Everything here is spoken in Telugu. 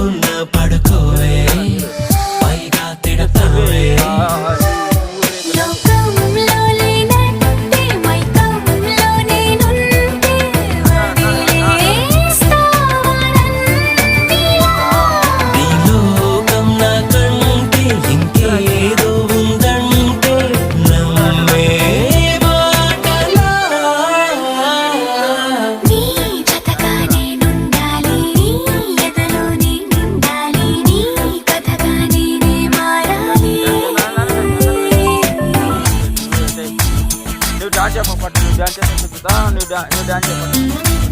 పడుకున్నా పడుకోవే పైగా తిడతావే నీ లోకం నాకంటే ఇంకేదో ఉందంటే నమ్మే మాటలా నీ జతగా నేనుండాలి, నీ ఎదలో నేనుండాలి, నీ కథగా నేనే మారాలి. నువ్వు డాన్స్ చెప్ప పట్టు, నువ్వు డాన్స్ చేస్తా, నువ్వు డాన్స్ చెప్ప.